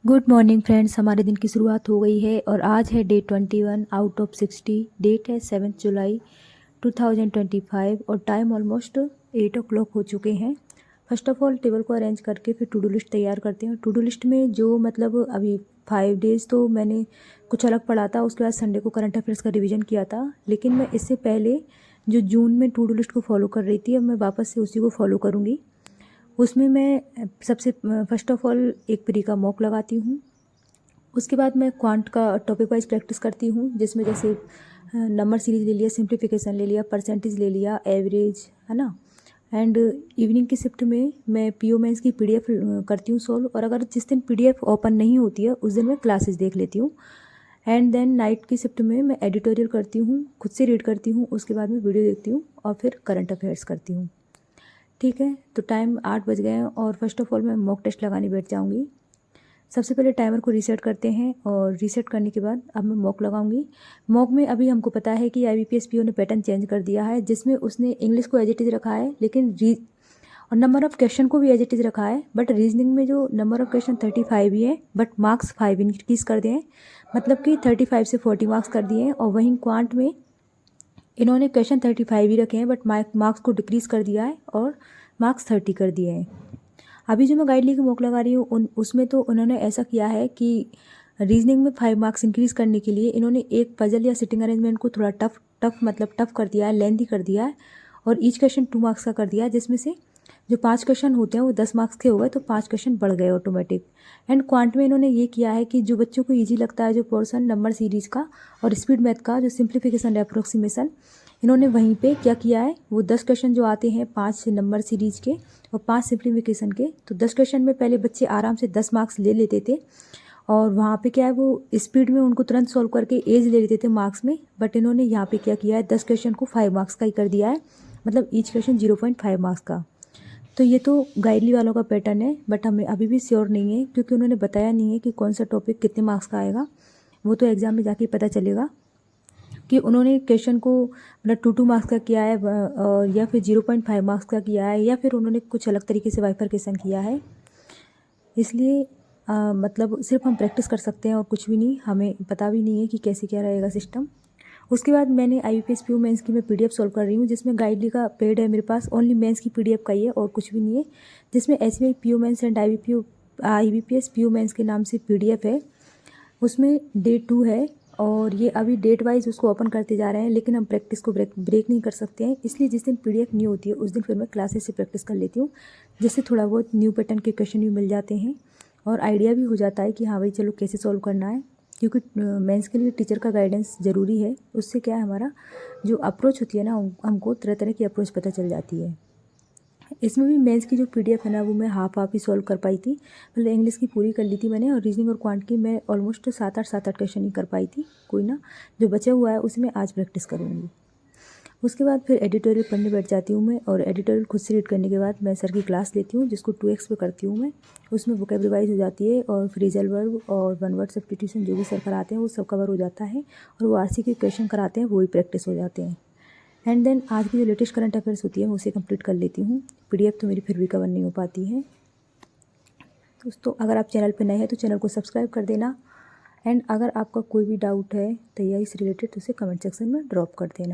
Good morning friends. हमारे दिन की शुरुआत हो गई है और आज है डे 21 आउट ऑफ 60। डेट है 7 जुलाई 2025 और टाइम ऑलमोस्ट 8 o'clock हो चुके हैं। फर्स्ट ऑफ ऑल टेबल को अरेंज करके फिर टू डू लिस्ट तैयार करते हैं। टू डू लिस्ट में जो मतलब अभी 5 डेज़ तो मैंने कुछ अलग पढ़ा था, उसके बाद संडे को करंट अफेयर्स का रिवीजन किया था, लेकिन मैं इससे पहले जो जून में टू डू लिस्ट को फॉलो कर रही थी अब मैं वापस से उसी को फॉलो करूँगी। उसमें मैं सबसे फर्स्ट ऑफ ऑल एक प्री का मॉक लगाती हूँ। उसके बाद मैं क्वांट का टॉपिक वाइज प्रैक्टिस करती हूँ, जिसमें जैसे नंबर सीरीज ले लिया, सिंप्लीफिकेशन ले लिया, परसेंटेज ले लिया, एवरेज, है ना। एंड इवनिंग की शिफ्ट में मैं पीओ मेंस की पीडीएफ करती हूँ सोल्व, और अगर जिस दिन पीडीएफ ओपन नहीं होती है उस दिन मैं क्लासेस देख लेती हूँ। एंड देन नाइट की शिफ्ट में मैं एडिटोरियल करती हूँ, खुद से रीड करती हूँ, उसके बाद में वीडियो देखती हूँ और फिर करंट अफेयर्स करती हूँ। ठीक है, तो टाइम 8 बज गए हैं और फर्स्ट ऑफ ऑल मैं मॉक टेस्ट लगाने बैठ जाऊँगी। सबसे पहले टाइमर को रीसेट करते हैं और रीसेट करने के बाद अब मैं मॉक लगाऊंगी। मॉक में अभी हमको पता है कि आईबीपीएस पीओ ने पैटर्न चेंज कर दिया है, जिसमें उसने इंग्लिश को एज इट इज़ रखा है, लेकिन और नंबर ऑफ़ क्वेश्चन को भी एज इट इज़ रखा है, बट रीजनिंग में जो नंबर ऑफ़ क्वेश्चन 35 ही है, बट मार्क्स 5 इंक्रीज़ कर दिए हैं, मतलब कि 35 से 40 मार्क्स कर दिए हैं। और वहीं क्वांट में इन्होंने क्वेश्चन 35 ही रखे हैं, बट मार्क्स को डिक्रीज़ कर दिया है और मार्क्स 30 कर दिए हैं। अभी जो मैं गाइड ली की मॉक लगा रही हूँ उसमें तो उन्होंने ऐसा किया है कि रीजनिंग में 5 मार्क्स इंक्रीज़ करने के लिए इन्होंने एक पजल या सिटिंग अरेंजमेंट को थोड़ा टफ कर दिया है, लेंथी कर दिया है, और ईच क्वेश्चन 2 मार्क्स का कर दिया है, जिसमें से जो 5 क्वेश्चन होते हैं वो 10 मार्क्स के हो गए, तो 5 क्वेश्चन बढ़ गए ऑटोमेटिक। एंड क्वांट में इन्होंने ये किया है कि जो बच्चों को ईजी लगता है जो पोर्सन नंबर सीरीज का और स्पीड मैथ का जो सिंप्लीफिकेशन अप्रोक्सीमेशन, इन्होंने वहीं पे क्या किया है, वो 10 क्वेश्चन जो आते हैं 5 नंबर सीरीज के और 5 सिंप्लीफिकेशन के, तो 10 क्वेश्चन में पहले बच्चे आराम से 10 मार्क्स ले लेते थे, और वहाँ पे क्या है वो स्पीड में उनको तुरंत सॉल्व करके एज ले लेते थे मार्क्स में। बट इन्होंने यहाँ पे क्या किया है, 10 क्वेश्चन को 5 मार्क्स का ही कर दिया है, मतलब ईच क्वेश्चन 0.5 मार्क्स का। तो ये तो गाइडली वालों का पैटर्न है, बट हमें अभी भी श्योर नहीं है क्योंकि उन्होंने बताया नहीं है कि कौन सा टॉपिक कितने मार्क्स का आएगा। वो तो एग्ज़ाम में जाके पता चलेगा कि उन्होंने क्वेश्चन को मतलब 2 मार्क्स का किया है या फिर 0.5 मार्क्स का किया है, या फिर उन्होंने कुछ अलग तरीके से बाइफरकेशन किया है। इसलिए मतलब सिर्फ हम प्रैक्टिस कर सकते हैं और कुछ भी नहीं, हमें पता भी नहीं है कि कैसे क्या रहेगा सिस्टम। उसके बाद मैंने आईबीपीएस पीओ मेंस की मैं पीडीएफ सॉल्व कर रही हूँ, जिसमें गाइडली का पेड है मेरे पास, ओनली मेंस की पीडीएफ का ही है और कुछ भी नहीं है, जिसमें SBI PO mains and IBPS PO mains के नाम से पीडीएफ है। उसमें डे 2 है और ये अभी डेट वाइज उसको ओपन करते जा रहे हैं, लेकिन हम प्रैक्टिस को ब्रेक नहीं कर सकते हैं, इसलिए जिस दिन पीडीएफ न्यू होती है उस दिन फिर मैं क्लासेस से प्रैक्टिस कर लेती हूँ, जिससे थोड़ा बहुत न्यू पैटर्न के क्वेश्चन भी मिल जाते हैं और आइडिया भी हो जाता है कि हाँ भाई चलो कैसे सॉल्व करना है। क्योंकि मेंस के लिए टीचर का गाइडेंस ज़रूरी है, उससे क्या है हमारा जो अप्रोच होती है ना, हमको तरह तरह की अप्रोच पता चल जाती है। इसमें भी मेंस की जो पीडीएफ है ना, वो मैं हाफ ही सॉल्व कर पाई थी, मतलब इंग्लिश की पूरी कर ली थी मैंने, और रीजनिंग और क्वांट की मैं ऑलमोस्ट 7-8 क्वेश्चन ही कर पाई थी। कोई ना, जो बचा हुआ है उसे मैं आज प्रैक्टिस करूँगी। उसके बाद फिर एडिटोरियल पढ़ने बैठ जाती हूँ मैं, और एडिटोरियल खुद से रीड करने के बाद मैं सर की क्लास लेती हूँ, जिसको 2x पे करती हूँ मैं। उसमें वोकैब रिवाइज हो जाती है और फ्रेजल वर्ब और वन वर्ड सब्स्टिट्यूशन जो भी सर कराते हैं वो सब कवर हो जाता है, और वो आरसी के क्वेश्चन कराते हैं वो भी प्रैक्टिस हो जाते हैं। एंड देन आज की जो लेटेस्ट करंट अफेयर्स होती है मैं उसे कंप्लीट कर लेती हूँ। पीडीएफ तो मेरी फिर भी कवर नहीं हो पाती है। दोस्तों, अगर आप चैनल पर नए हैं तो चैनल को सब्सक्राइब कर देना, एंड अगर आपका कोई भी डाउट है तैयारी से रिलेटेड तो उसे कमेंट सेक्शन में ड्रॉप कर देना।